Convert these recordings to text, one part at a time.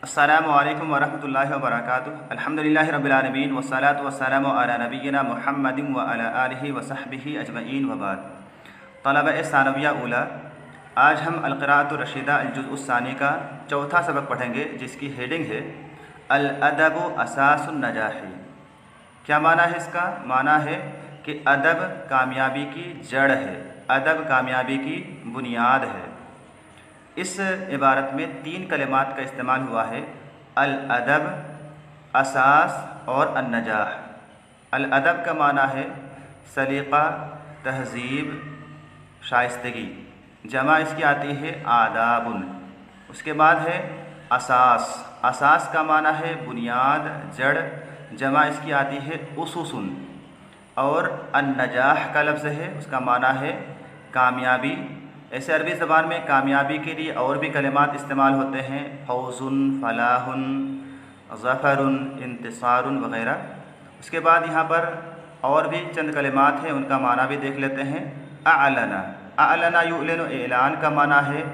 السلام علیکم ورحمۃ اللہ وبرکاتہ۔ الحمدللہ رب العالمین والصلاۃ والسلام علی نبینا محمد وعلی آلہ وصحبہ اجمعین وبعد۔ طلبہ ثانویہ اولی، آج ہم القراءۃ الرشیدہ الجزء الثانی کا چوتھا سبق پڑھیں گے، جس کی ہیڈنگ ہے الادب اساس النجاح۔ کیا معنی ہے اس کا؟ معنی ہے کہ ادب کامیابی کی جڑ ہے، ادب کامیابی کی بنیاد ہے۔ اس عبارت میں تین کلمات کا استعمال ہوا ہے: الادب، اساس اور النجاح۔ الادب کا معنی ہے سلیقہ، تہذیب، شائستگی، جمع اس کی آتی ہے آداب۔ اس کے بعد ہے اساس، اساس کا معنی ہے بنیاد، جڑ، جمع اس کی آتی ہے اسس۔ اور النجاح کا لفظ ہے، اس کا معنی ہے کامیابی۔ ایسے عربی زبان میں کامیابی کے لیے اور بھی کلمات استعمال ہوتے ہیں: فوز، فلاح، ظفر، انتصار وغیرہ۔ اس کے بعد یہاں پر اور بھی چند کلمات ہیں، ان کا معنی بھی دیکھ لیتے ہیں۔ اعلن، اعلن یعلن، اعلان کا معنی ہے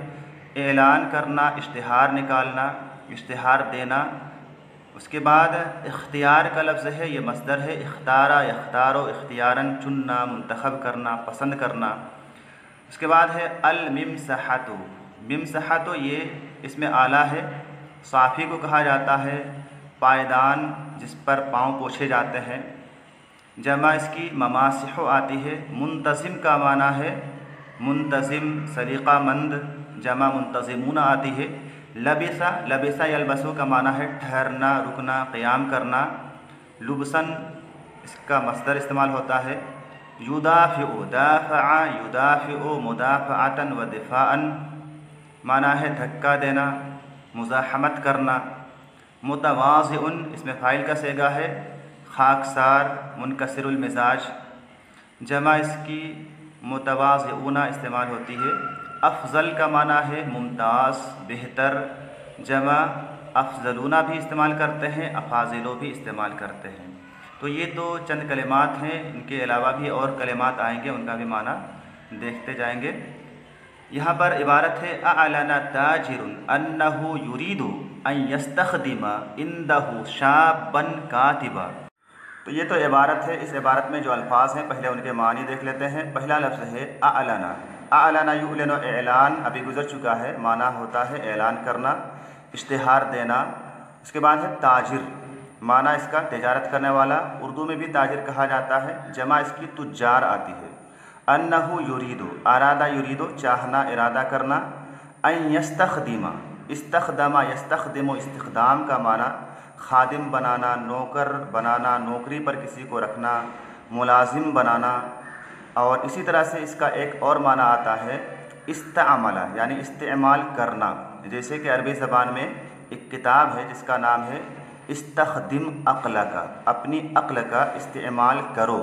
اعلان کرنا، اشتہار نکالنا، اشتہار دینا۔ اس کے بعد اختیار کا لفظ ہے، یہ مصدر ہے، اختارا یختار، اختیاراً چننا، منتخب کرنا، پسند کرنا۔ اس کے بعد ہے الممسحۃ، ممسحۃ یہ اس میں آلہ ہے، صافی کو کہا جاتا ہے، پائیدان جس پر پاؤں پوچھے جاتے ہیں۔ جمع اس کی مماسح آتی ہے۔ منتظم کا معنی ہے منتظم، سلیقہ مند، جمع منتظمون آتی ہے۔ لبسا، لبسا یلبسو کا معنی ہے ٹھہرنا، رکنا، قیام کرنا۔ لبسن اس کا مصدر استعمال ہوتا ہے۔ یدافع، دافع یدافع مدافعۃ و دفاعا، معنی ہے دھکا دینا، مزاحمت کرنا۔ متواضع اس میں فاعل کا صیغہ ہے، خاکسار، منکسر المزاج، جمع اس کی متواضعون استعمال ہوتی ہے۔ افضل کا معنی ہے ممتاز، بہتر، جمع افضلون بھی استعمال کرتے ہیں، افاضل بھی استعمال کرتے ہیں۔ تو یہ تو چند کلمات ہیں، ان کے علاوہ بھی اور کلمات آئیں گے، ان کا بھی معنی دیکھتے جائیں گے۔ یہاں پر عبارت ہے اعلن تاجر انہ یرید ان یستخدم عندہ شابا کاتبا۔ تو یہ تو عبارت ہے، اس عبارت میں جو الفاظ ہیں پہلے ان کے معنی دیکھ لیتے ہیں۔ پہلا لفظ ہے اعلن، اعلن یعلن، اعلان ابھی گزر چکا ہے، معنی ہوتا ہے اعلان کرنا، اشتہار دینا۔ اس کے بعد ہے تاجر، معنی اس کا تجارت کرنے والا، اردو میں بھی تاجر کہا جاتا ہے، جمع اس کی تجار آتی ہے۔ انہ یرید، ارادہ یرید، چاہنا، ارادہ کرنا۔ ان یستخدم، استخدم یستخدم، استخدام کا معنی خادم بنانا، نوکر بنانا، نوکری پر کسی کو رکھنا، ملازم بنانا۔ اور اسی طرح سے اس کا ایک اور معنی آتا ہے استعمل، یعنی استعمال کرنا۔ جیسے کہ عربی زبان میں ایک کتاب ہے جس کا نام ہے استخدم عقلک، اپنی عقل کا استعمال کرو۔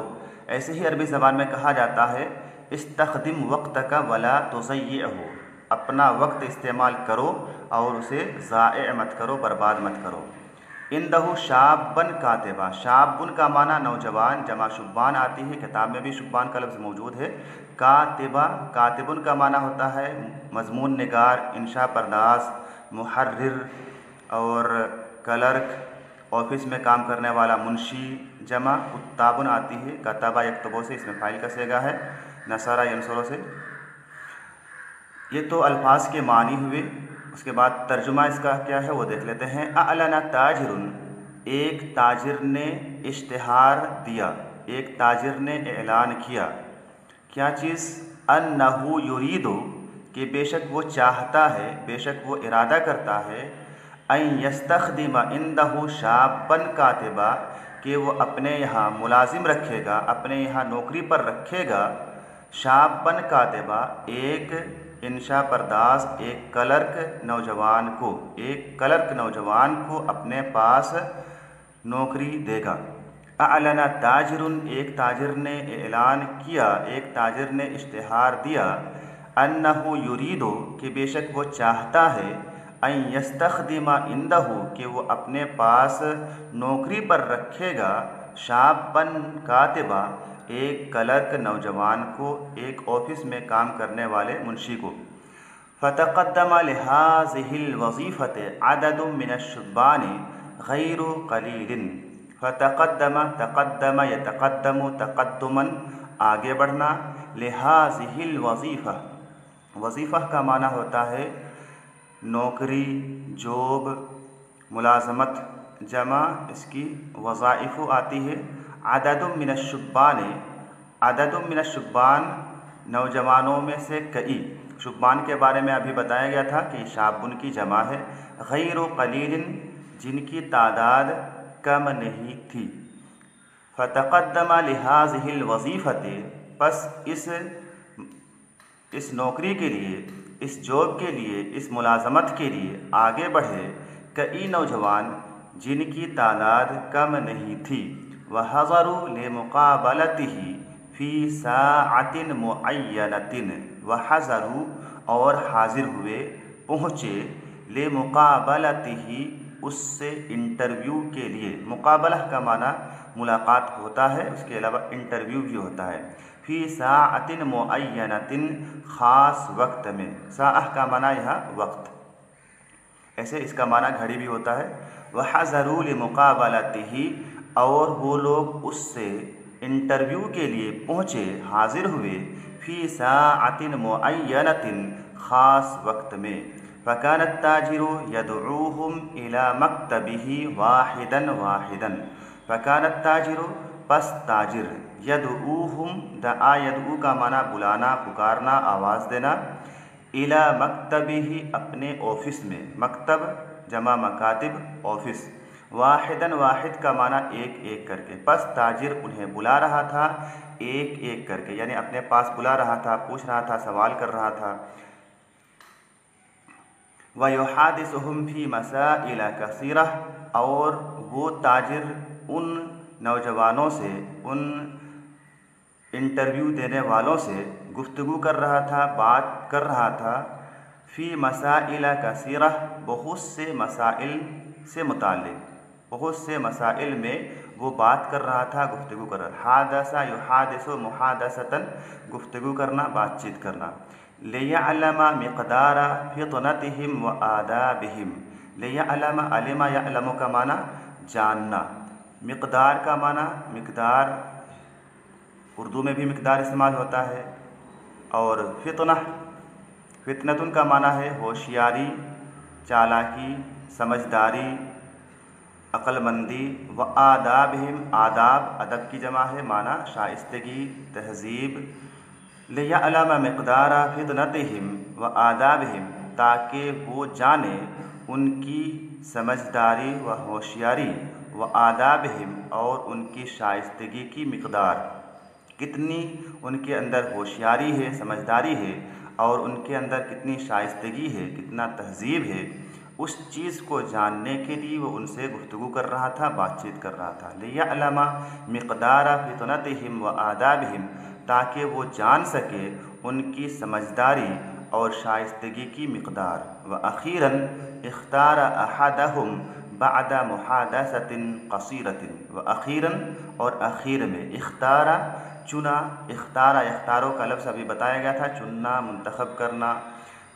ایسے ہی عربی زبان میں کہا جاتا ہے استخدم وقتک ولا تضیعہ، اپنا وقت استعمال کرو اور اسے ضائع مت کرو، برباد مت کرو۔ عندہ شابا کاتبا، شابن کا معنی نوجوان، جمع شبان آتی ہے، کتاب میں بھی شبان کا لفظ موجود ہے۔ کاتبا، کاتبن کا معنی ہوتا ہے مضمون نگار، انشاء پرداز، محرر اور کلرک، آفس میں کام کرنے والا منشی، جمع کتابن آتی ہے، کتبہ یکتبو سے اس میں فاعل کا صیغہ ہے، نصرہ ینصرو سے۔ یہ تو الفاظ کے معنی ہوئے۔ اس کے بعد ترجمہ اس کا کیا ہے وہ دیکھ لیتے ہیں۔ اعلن تاجر، ایک تاجر نے اشتہار دیا، ایک تاجر نے اعلان کیا۔ کیا چیز؟ انہ یرید، کہ بے شک وہ چاہتا ہے، بے شک وہ ارادہ کرتا ہے، ان یستخدم عندہ شابا کاتبا، کہ وہ اپنے یہاں ملازم رکھے گا، اپنے یہاں نوکری پر رکھے گا، شابا کاتبا، ایک انشاء پرداز، ایک کلرک نوجوان کو، ایک کلرک نوجوان کو اپنے پاس نوکری دے گا۔ اعلن تاجر، ایک تاجر نے اعلان کیا، ایک تاجر نے اشتہار دیا، انہ یرید، کہ بے شک وہ چاہتا ہے، ان یستخدم عندہ، کہ وہ اپنے پاس نوکری پر رکھے گا، شابا کاتبا، ایک کلرک نوجوان کو، ایک آفس میں کام کرنے والے منشی کو۔ فتقدم لهذه الوظيفة عدد من الشبان غير قليل۔ تقدم يتقدم تقدما آگے بڑھنا، لهذه الوظيفة، وظیفہ کا معنی ہوتا ہے نوکری، جاب، ملازمت، جمع اس کی وظائف آتی ہے۔ عدد من الشبان، عدد من الشبان نوجوانوں میں سے کئی، شبان کے بارے میں ابھی بتایا گیا تھا کہ شابن کی جمع ہے، غیر قلیل جن کی تعداد کم نہیں تھی۔ فتقدم لهذه الوظیفة، پس اس نوکری کے لیے، اس جاب کے لیے، اس ملازمت کے لیے آگے بڑھے کئی نوجوان جن کی تعداد کم نہیں تھی۔ وحضروا لمقابلته فی ساعۃ معینۃ، وحضروا اور حاضر ہوئے، پہنچے، لمقابلته اس سے انٹرویو کے لیے۔ مقابلہ کا معنی ملاقات ہوتا ہے، اس کے علاوہ انٹرویو بھی ہوتا ہے۔ فی ساعۃ معینۃ، خاص وقت میں، ساعہ کا معنی یہاں وقت، ایسے اس کا معنی گھڑی بھی ہوتا ہے۔ وحضروا لمقابلته، اور وہ لوگ اس سے انٹرویو کے لیے پہنچے، حاضر ہوئے، فی ساعۃ معینۃ، خاص وقت میں۔ فکان التاجر یدعوہم الی مکتبہ واحدا واحدا، فکان التاجر پس تاجر، یدعوہم، دعا یدعو کا معنی بلانا، پکارنا، آواز دینا، الی مکتبہ اپنے آفس میں، مکتب جمع مکاتب، آفس، واحدا واحد کا معنی ایک ایک کر کے، پس تاجر انہیں بلا رہا تھا ایک ایک کر کے، یعنی اپنے پاس بلا رہا تھا، پوچھ رہا تھا، سوال کر رہا تھا۔ وَيُحَادِثُهُمْ فِي مَسَائِلَ كَثِيرَةٍ، اور وہ تاجر ان نوجوانوں سے، ان انٹرویو دینے والوں سے گفتگو کر رہا تھا، بات کر رہا تھا، فی مسائل کثیرہ، بہت سے مسائل سے متعلق، بہت سے مسائل میں وہ بات کر رہا تھا، گفتگو کر رہا۔ حادث یحادث محادثۃ، گفتگو کرنا، بات چیت کرنا۔ لیعلم مقدار فطنتہم وآدابہم، لیعلم، علم یعلم کا معنی جاننا، مقدار کا معنی، مقدار اردو میں بھی مقدار استعمال ہوتا ہے، اور فطنہ، فطنتن کا معنی ہے ہوشیاری، چالاکی، سمجھداری، عقل مندی۔ وآدابہم، آداب ادب کی جمع ہے، معنی شائستگی، تہذیب۔ لیعلم مقدار فطنتہم وآدابہم، تاکہ وہ جانے ان کی سمجھداری و ہوشیاری، وآدابہم، اور ان کی شائستگی کی مقدار، کتنی ان کے اندر ہوشیاری ہے، سمجھداری ہے، اور ان کے اندر کتنی شائستگی ہے، کتنا تہذیب ہے، اس چیز کو جاننے کے لیے وہ ان سے گفتگو کر رہا تھا، بات چیت کر رہا تھا۔ لیعلم مقدار فطنتہم وآدابہم، تاکہ وہ جان سکے ان کی سمجھداری اور شائستگی کی مقدار۔ وأخیراً اختار احدہم بعد محادثۃ قصیرۃ، وأخیراً، اور اخیر میں، اختار چنا، اختارا، اختاروں کا لفظ ابھی بتایا گیا تھا، چننا، منتخب کرنا،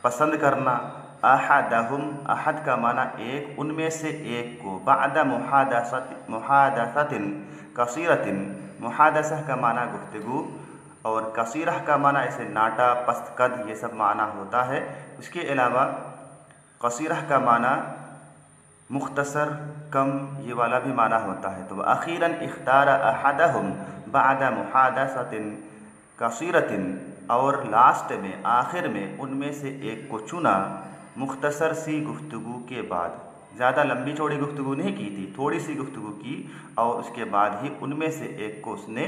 پسند کرنا۔ احدہم، احد کا معنی ایک، ان میں سے ایک کو، بعد محادثۃ قصیرۃ، محادثہ کا معنی گفتگو، اور قصیرہ کا معنی اسے ناٹا، پست قد، یہ سب معنی ہوتا ہے۔ اس کے علاوہ قصیرہ کا معنی مختصر، کم، یہ والا بھی معنی ہوتا ہے۔ تو اخیراً اختار احدہم بعد محادثۃ قصیرۃ، اور لاسٹ میں، آخر میں، ان میں سے ایک کو چنا، مختصر سی گفتگو کے بعد، زیادہ لمبی چوڑی گفتگو نہیں کی تھی، تھوڑی سی گفتگو کی، اور اس کے بعد ہی ان میں سے ایک کو اس نے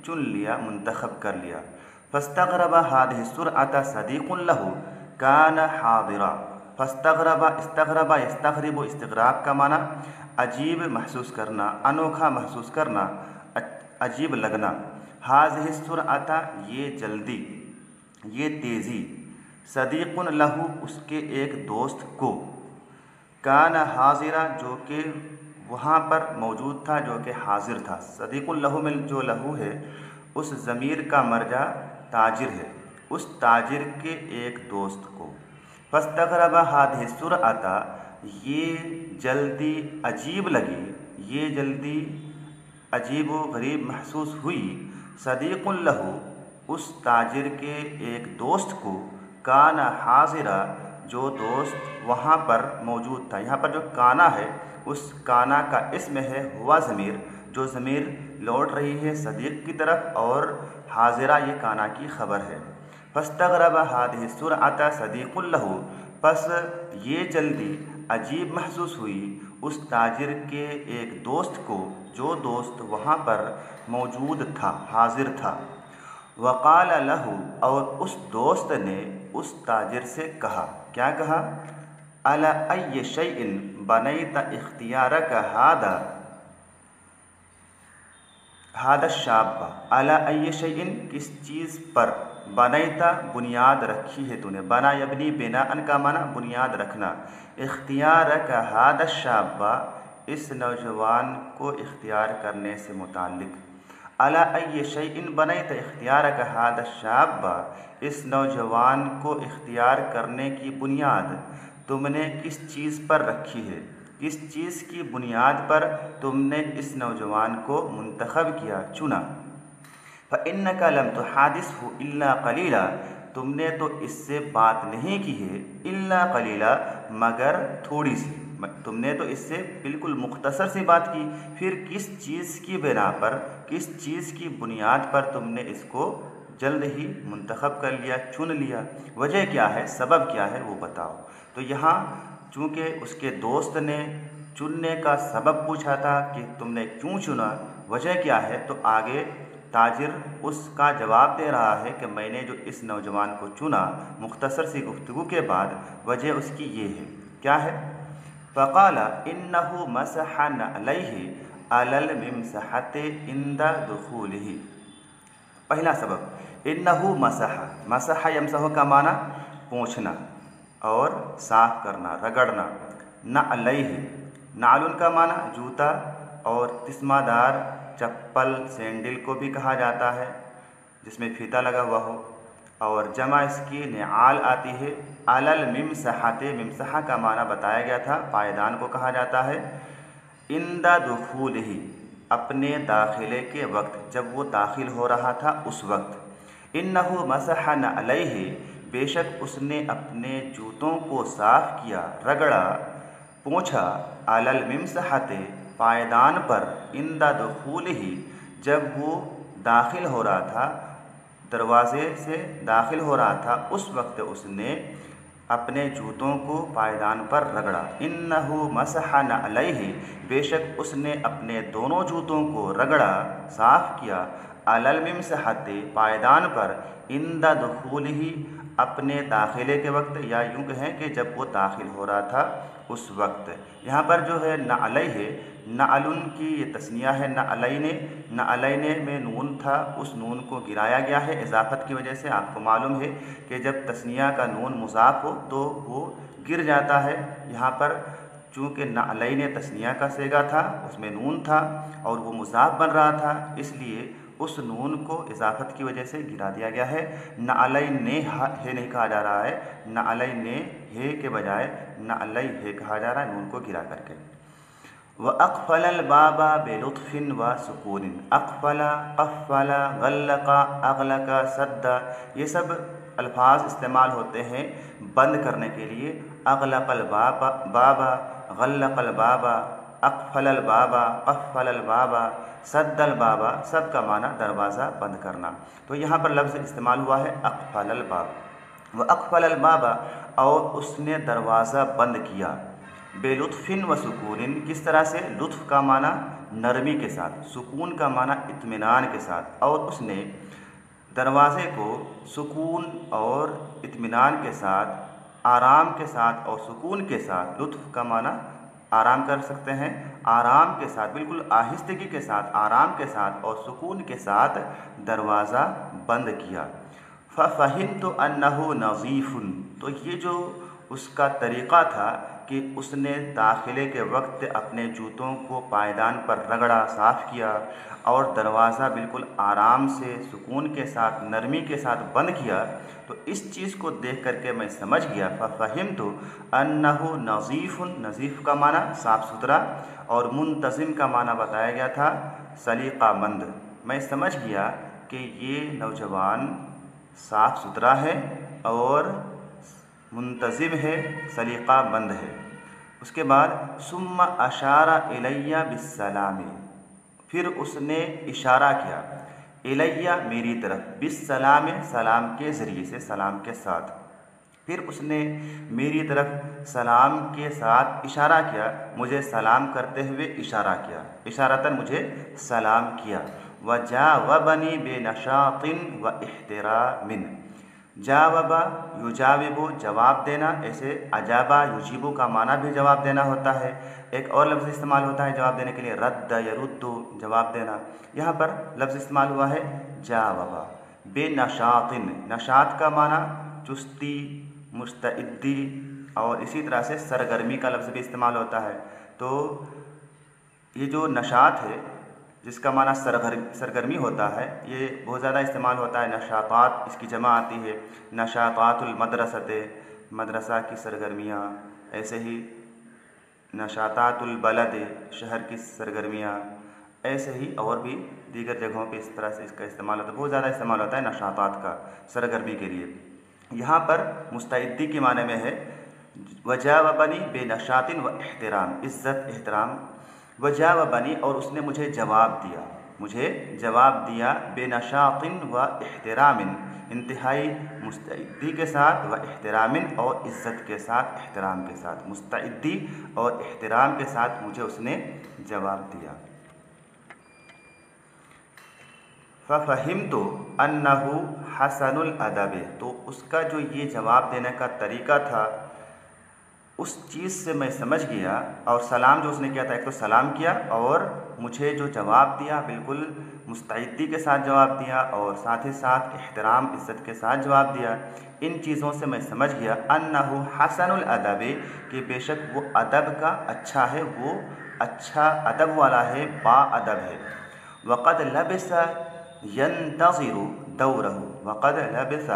چن لیا، منتخب کر لیا۔ فاستغرب هذه السرعة صديق له كان حاضرا، فاستغرب، استغرب یستغرب، استغراب کا معنی عجیب محسوس کرنا، انوکھا محسوس کرنا، عجیب لگنا۔ هذه السرعة، یہ جلدی، یہ تیزی، صدیق لہ، اس کے ایک دوست کو، کان حاضرا، جو کہ وہاں پر موجود تھا، جو کہ حاضر تھا۔ صدیق لہ میں جو لہو ہے، اس ضمیر کا مرجع تاجر ہے، اس تاجر کے ایک دوست کو۔ فاستغرب هذه السرعة، یہ جلدی عجیب لگی، یہ جلدی عجیب و غریب محسوس ہوئی، صدیق لہ، اس تاجر کے ایک دوست کو، کان حاضرہ، جو دوست وہاں پر موجود تھا۔ یہاں پر جو کانا ہے اس کانا کا اسم ہے ہوا ضمیر، جو ضمیر لوٹ رہی ہے صدیق کی طرف، اور حاضرہ یہ کانا کی خبر ہے۔ فاستغرب هذه السرعة صدیق لہ، پس یہ جلدی عجیب محسوس ہوئی اس تاجر کے ایک دوست کو، جو دوست وہاں پر موجود تھا، حاضر تھا۔ وقال لہ، اور اس دوست نے اس تاجر سے کہا، کیا کہا؟ علی ای شیء بنیت اختیارک ھذا الشاب، علی ای شیء، کس چیز پر، بنیتا، بنیاد رکھی ہے تو نے، بنا یبنی بناء کا معنی بنیاد رکھنا، اختیارک ھذا الشاب، اس نوجوان کو اختیار کرنے سے متعلق، علی ای شیء بنیت اختیارک ھذا الشاب، اس نوجوان کو اختیار کرنے کی بنیاد تم نے کس چیز پر رکھی ہے، کس چیز کی بنیاد پر تم نے اس نوجوان کو منتخب کیا، چنا؟ فإنک لم تحادثہ الا قلیلا، تم نے تو اس سے بات نہیں کی ہے، الا قلیلا، مگر تھوڑی سی، تم نے تو اس سے بالکل مختصر سی بات کی، پھر کس چیز کی بنا پر، کس چیز کی بنیاد پر تم نے اس کو جلد ہی منتخب کر لیا، چن لیا؟ وجہ کیا ہے، سبب کیا ہے، وہ بتاؤ۔ تو یہاں چونکہ اس کے دوست نے چننے کا سبب پوچھا تھا کہ تم نے کیوں چنا، وجہ کیا ہے، تو آگے تاجر اس کا جواب دے رہا ہے کہ میں نے جو اس نوجوان کو چنا، مختصر سی گفتگو کے بعد وجہ اس کی یہ ہے، کیا ہے؟ فقال انہ مسح علیہ علی الممسحۃ عند دخولہ، پہلا سبب، انہ مسح، مسح یمسح کا معنی پونچھنا اور صاف کرنا، رگڑنا، نعلیہ، نعلن کا معنی جوتا اور تسمہ دار چپل، سینڈل کو بھی کہا جاتا ہے جس میں پھیتا لگا ہوا ہو، اور جمع اس کی نعال آتی ہے۔ علی الممسحۃ، ممسحہ کا معنی بتایا گیا تھا، پائیدان کو کہا جاتا ہے۔ عند دخولہ، اپنے داخلے کے وقت، جب وہ داخل ہو رہا تھا اس وقت۔ انہ مسح علیہ، بے شک اس نے اپنے جوتوں کو صاف کیا، رگڑا، پونچھا، علی الممسحۃ، پائیدان پر، عند دخولہ، جب وہ داخل ہو رہا تھا، دروازے سے داخل ہو رہا تھا، اس وقت اس نے اپنے جوتوں کو پائیدان پر رگڑا۔ انہ مسح علیہ، بے شک اس نے اپنے دونوں جوتوں کو رگڑا، صاف کیا، علی الممسحۃ، پائیدان پر، عند دخولہ، اپنے داخلے کے وقت، یا یوں کہیں کہ جب وہ داخل ہو رہا تھا اس وقت۔ یہاں پر جو ہے نعلیہ، نعلن کی یہ تثنیہ ہے، نعلین، نعلین میں نون تھا، اس نون کو گرایا گیا ہے اضافت کی وجہ سے۔ آپ کو معلوم ہے کہ جب تثنیہ کا نون مضاف ہو تو وہ گر جاتا ہے، یہاں پر چونکہ نعلین تثنیہ کا صیغہ تھا، اس میں نون تھا اور وہ مضاف بن رہا تھا، اس لیے اس نون کو اضافت کی وجہ سے گرا دیا گیا ہے۔ نعلین ہے نہیں کہا جا رہا ہے، نعلین ہے کے بجائے نعلیہ کہا جا رہا ہے، نون کو گرا کر کے۔ وَأَقْفَلَ الْبَابَ بِلُطْفٍ وَسُكُونٍ، اقفل، قفل، غلق، اغلق، سد، یہ سب الفاظ استعمال ہوتے ہیں بند کرنے کے لیے۔ اغلق الباب، بابا، غلق الباب، اقفل الباب، قفل الباب، سد الباب، سد کا معنی دروازہ بند کرنا۔ تو یہاں پر لفظ استعمال ہوا ہے اقفل الباب۔ وَأَقْفَلَ الْبَابَ، اور اس نے دروازہ بند کیا، بے لطف و سکون، کس طرح سے؟ لطف کا معنی نرمی کے ساتھ، سکون کا معنی اطمینان کے ساتھ، اور اس نے دروازے کو سکون اور اطمینان کے ساتھ، آرام کے ساتھ اور سکون کے ساتھ، لطف کا معنی آرام کر سکتے ہیں، آرام کے ساتھ، بالکل آہستگی کے ساتھ، آرام کے ساتھ اور سکون کے ساتھ دروازہ بند کیا۔ فَفَهِمْتُ أَنَّهُ نَظِيفٌ، تو یہ جو اس کا طریقہ تھا کہ اس نے داخلے کے وقت اپنے جوتوں کو پائیدان پر رگڑا، صاف کیا اور دروازہ بالکل آرام سے، سکون کے ساتھ، نرمی کے ساتھ بند کیا، تو اس چیز کو دیکھ کر کے میں سمجھ گیا فَفَهِمْتُ أَنَّهُ نَظِيفٌ، نظیف کا معنی صاف ستھرا، اور منتظم کا معنی بتایا گیا تھا سلیقہ مند۔ میں سمجھ گیا کہ یہ نوجوان صاف ستھرا ہے اور منتظم ہے، سلیقہ مند ہے۔ اس کے بعد ثم اشار الیہ بالسلام، پھر اس نے اشارہ کیا الیہ میری طرف، بالسلام سلام کے ذریعے سے، سلام کے ساتھ، پھر اس نے میری طرف سلام کے ساتھ اشارہ کیا، مجھے سلام کرتے ہوئے اشارہ کیا، اشارتاً مجھے سلام کیا۔ وجاوبنی بنشاط واحترام، جاوبا یجاوبو جواب دینا، ایسے اجابا یجیبو کا معنی بھی جواب دینا ہوتا ہے۔ ایک اور لفظ استعمال ہوتا ہے جواب دینے کے لیے، رد یردو، جواب دینا۔ یہاں پر لفظ استعمال ہوا ہے جاوبا بنشاط، نشاط کا معنی چستی، مستعدی، اور اسی طرح سے سرگرمی کا لفظ بھی استعمال ہوتا ہے۔ تو یہ جو نشاط ہے جس کا معنی سرگرمی ہوتا ہے، یہ بہت زیادہ استعمال ہوتا ہے، نشاطات اس کی جمع آتی ہے، نشاطات المدرسۃ، مدرسہ کی سرگرمیاں، ایسے ہی نشاطات البلد، شہر کی سرگرمیاں، ایسے ہی اور بھی دیگر جگہوں پہ اس طرح سے اس کا استعمال ہوتا ہے، بہت زیادہ استعمال ہوتا ہے نشاطات کا سرگرمی کے لیے۔ یہاں پر مستعدی کے معنی میں ہے وجاوبنی بنشاط و احترام، عزت احترام، وجاوبنی اور اس نے مجھے جواب دیا، مجھے جواب دیا بنشاط و احترام، انتہائی مستعدی کے ساتھ، و احترام اور عزت کے ساتھ، احترام کے ساتھ، مستعدی اور احترام کے ساتھ مجھے اس نے جواب دیا۔ فَفَهِمْتُ أَنَّهُ حَسَنُ الْأَدَبِ، تو اس کا جو یہ جواب دینے کا طریقہ تھا، اس چیز سے میں سمجھ گیا، اور سلام جو اس نے کیا تھا، ایک تو سلام کیا اور مجھے جو جواب دیا بالکل مستعدی کے ساتھ جواب دیا، اور ساتھ ہی ساتھ احترام، عزت کے ساتھ جواب دیا، ان چیزوں سے میں سمجھ گیا أَنَّهُ حَسَنُ الْأَدَبِ، کہ بے شک وہ ادب کا اچھا ہے، وہ اچھا ادب والا ہے، با ادب ہے۔ وَقَدْ لَبِثَ يَنْتَظِرُ دَوْرَهُ، وَقَدْ لَبِثَ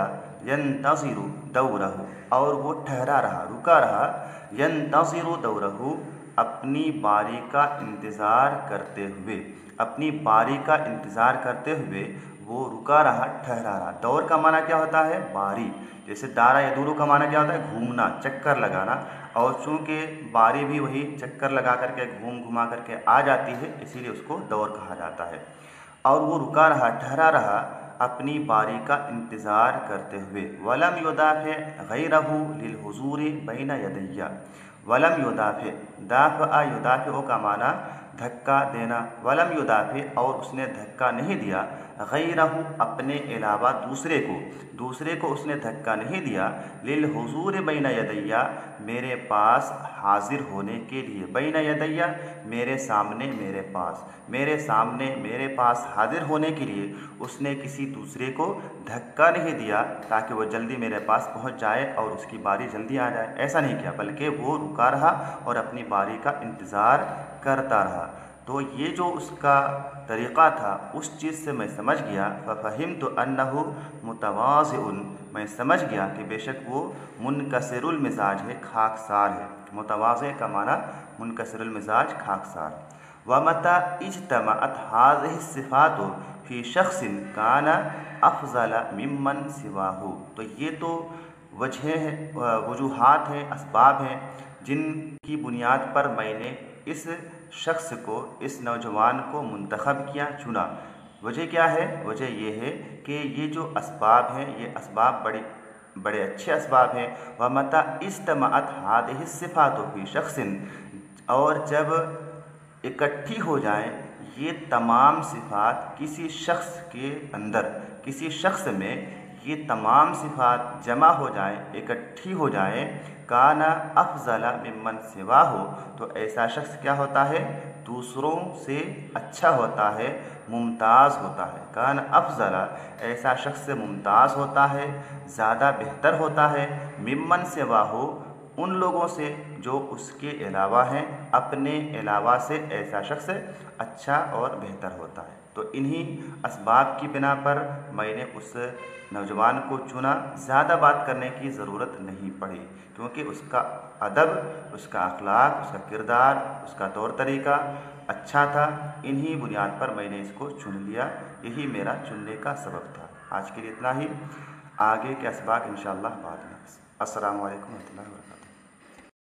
يَنْتَظِرُ دَوْرَهُ، اور وہ ٹھہرا رہا، رکا رہا، يَنْتَظِرُ دَوْرَهُ، اپنی باری کا انتظار کرتے ہوئے، اپنی باری کا انتظار کرتے ہوئے وہ رکا رہا، ٹھہرا رہا۔ دور کا معنی کیا ہوتا ہے؟ باری، جیسے دارا یدورو کا معنی کیا ہوتا ہے؟ گھومنا، چکر لگانا، اور چونکہ باری بھی وہی چکر لگا کر کے، گھما کر کے آ جاتی ہے، اسی لیے اس کو دور کہا جاتا ہے۔ اور وہ رکا رہا، ٹھہرا رہا اپنی باری کا انتظار کرتے ہوئے۔ وَلَمْ يُدَافِعْ غَيْرَهُ لِلْحُضُورِ بَيْنَ يَدَيَّ، وَلَمْ يُدَافِعْ، دافع یدافع کا معنی دھکا دینا، وَلَمْ يُدَافِعْ اور اس نے دھکا نہیں دیا، غیرہ اپنے علاوہ دوسرے کو اس نے دھکا نہیں دیا، للحضور بین یدیہ میرے پاس حاضر ہونے کے لیے، بین یدیہ میرے سامنے، میرے پاس حاضر ہونے کے لیے اس نے کسی دوسرے کو دھکا نہیں دیا تاکہ وہ جلدی میرے پاس پہنچ جائے اور اس کی باری جلدی آ جائے، ایسا نہیں کیا، بلکہ وہ رکا رہا اور اپنی باری کا انتظار کرتا رہا۔ تو یہ جو اس کا طریقہ تھا، اس چیز سے میں سمجھ گیا، فَفَهِمْتُ أَنَّهُ مُتَوَاضِعٌ، میں سمجھ گیا کہ بے شک وہ منکسر المزاج ہے، خاکسار ہے۔ متواضع کا معنی منکسر المزاج، خاکسار۔ وَمَتَى اجْتَمَعَتْ هَذِهِ الصِّفَاتُ فِي شَخْصٍ كَانَ أَفْضَلَ مِمَّنْ سِوَاهُ، تو یہ تو وجوہات ہیں، اسباب ہیں، جن کی بنیاد پر میں نے اس شخص کو، اس نوجوان کو منتخب کیا، چنا۔ وجہ کیا ہے؟ وجہ یہ ہے کہ یہ جو اسباب ہیں، یہ اسباب بڑے اچھے اسباب ہیں۔ وَمَتَى اجْتَمَعَتْ هَذِهِ الصِّفَاتُ فِي شَخْصٍ، اور جب اکٹھی ہو جائیں یہ تمام صفات کسی شخص کے اندر، کسی شخص میں یہ تمام صفات جمع ہو جائیں، اکٹھی ہو جائیں، کانا افضل ممن سواہ، تو ایسا شخص کیا ہوتا ہے؟ دوسروں سے اچھا ہوتا ہے، ممتاز ہوتا ہے۔ کانا افضل، ایسا شخص سے ممتاز ہوتا ہے، زیادہ بہتر ہوتا ہے، ممن سواہ، ان لوگوں سے جو اس کے علاوہ ہیں، اپنے علاوہ سے ایسا شخص اچھا اور بہتر ہوتا ہے۔ تو انہی اسباب کی بنا پر میں نے اس نوجوان کو چنا۔ زیادہ بات کرنے کی ضرورت نہیں پڑی، کیونکہ اس کا ادب، اس کا اخلاق، اس کا کردار، اس کا طور طریقہ اچھا تھا۔ انہی بنیاد پر میں نے اس کو چن لیا، یہی میرا چننے کا سبب تھا۔ آج کے لیے اتنا ہی، آگے کے اسباق انشاءاللہ بعد میں۔ السلام علیکم ورحمۃ اللہ وبرکاتہ۔